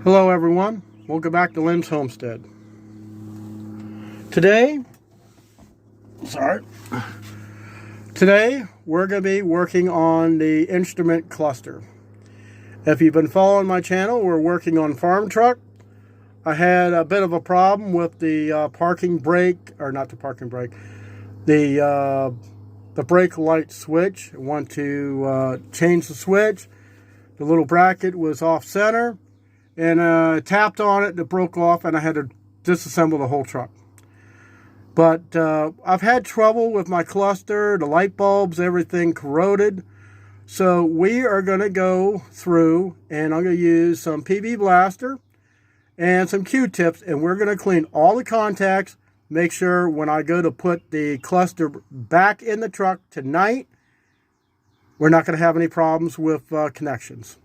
Hello everyone, welcome back to Lynn's Homestead. Today we're going to be working on the instrument cluster. If you've been following my channel, we're working on farm truck. I had a bit of a problem with the parking brake, or not the parking brake, the brake light switch. I want to change the switch. The little bracket was off center. And I tapped on it, and it broke off, and I had to disassemble the whole truck. But I've had trouble with my cluster, the light bulbs, everything corroded. So we are going to go through, and I'm going to use some PB Blaster and some Q-tips, and we're going to clean all the contacts, make sure when I go to put the cluster back in the truck tonight, we're not going to have any problems with connections.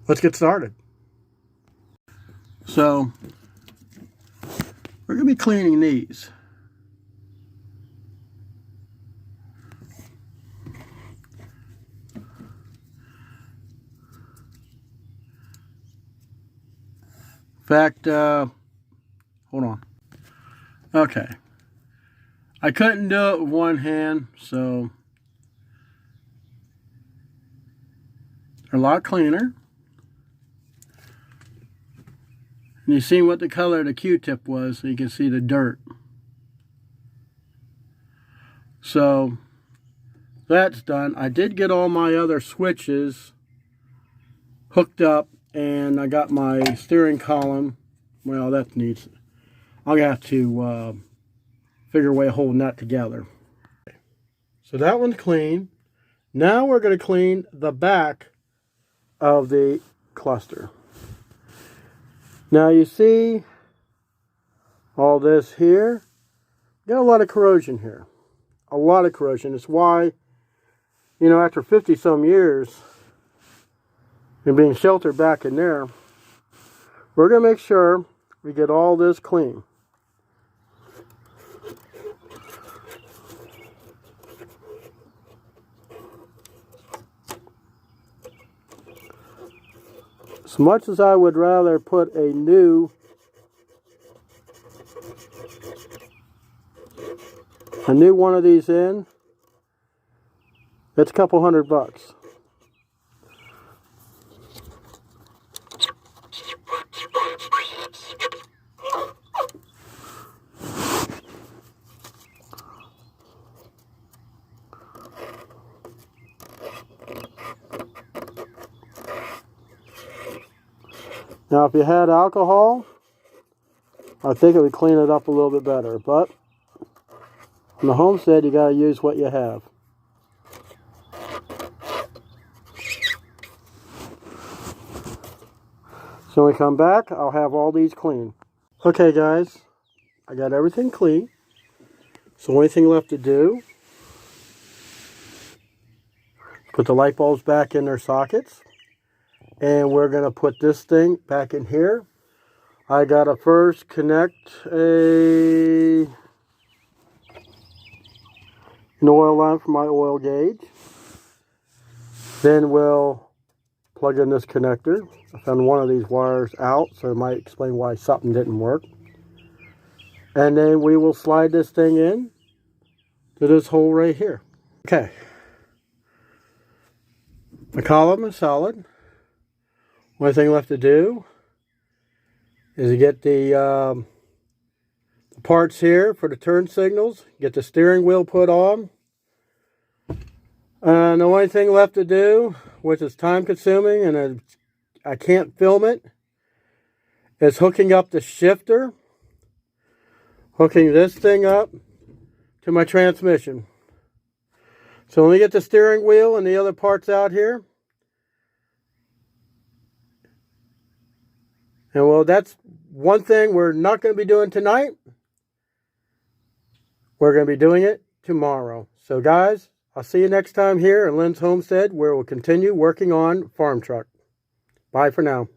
Let's get started. So, we're going to be cleaning these. In fact, hold on. Okay. I couldn't do it with one hand, so they're a lot cleaner. And you see what the color of the Q-tip was, so you can see the dirt. So that's done. I did get all my other switches hooked up, and I got my steering column. Well, that needs, I'll have to figure a way of holding that together. So that one's clean. Now we're going to clean the back of the cluster. Now you see all this here, got a lot of corrosion here, a lot of corrosion. It's why, you know, after 50 some years and being sheltered back in there, we're going to make sure we get all this clean. As much as I would rather put a new one of these in, it's a couple $100. Now, if you had alcohol, I think it would clean it up a little bit better. But on the homestead, you got to use what you have. So when we come back, I'll have all these clean. Okay, guys, I got everything clean. So the only thing left to do, put the light bulbs back in their sockets. And we're going to put this thing back in here. I got to first connect an oil line for my oil gauge. Then we'll plug in this connector. I found one of these wires out, so it might explain why something didn't work. And then we will slide this thing in to this hole right here. Okay. The column is solid. One thing left to do is to get the parts here for the turn signals, get the steering wheel put on. And the only thing left to do, which is time consuming and I can't film it, is hooking up the shifter, hooking this thing up to my transmission. So let me get the steering wheel and the other parts out here. And well, that's one thing we're not going to be doing tonight. We're going to be doing it tomorrow. So guys, I'll see you next time here at Lynn's Homestead, where we'll continue working on farm truck. Bye for now.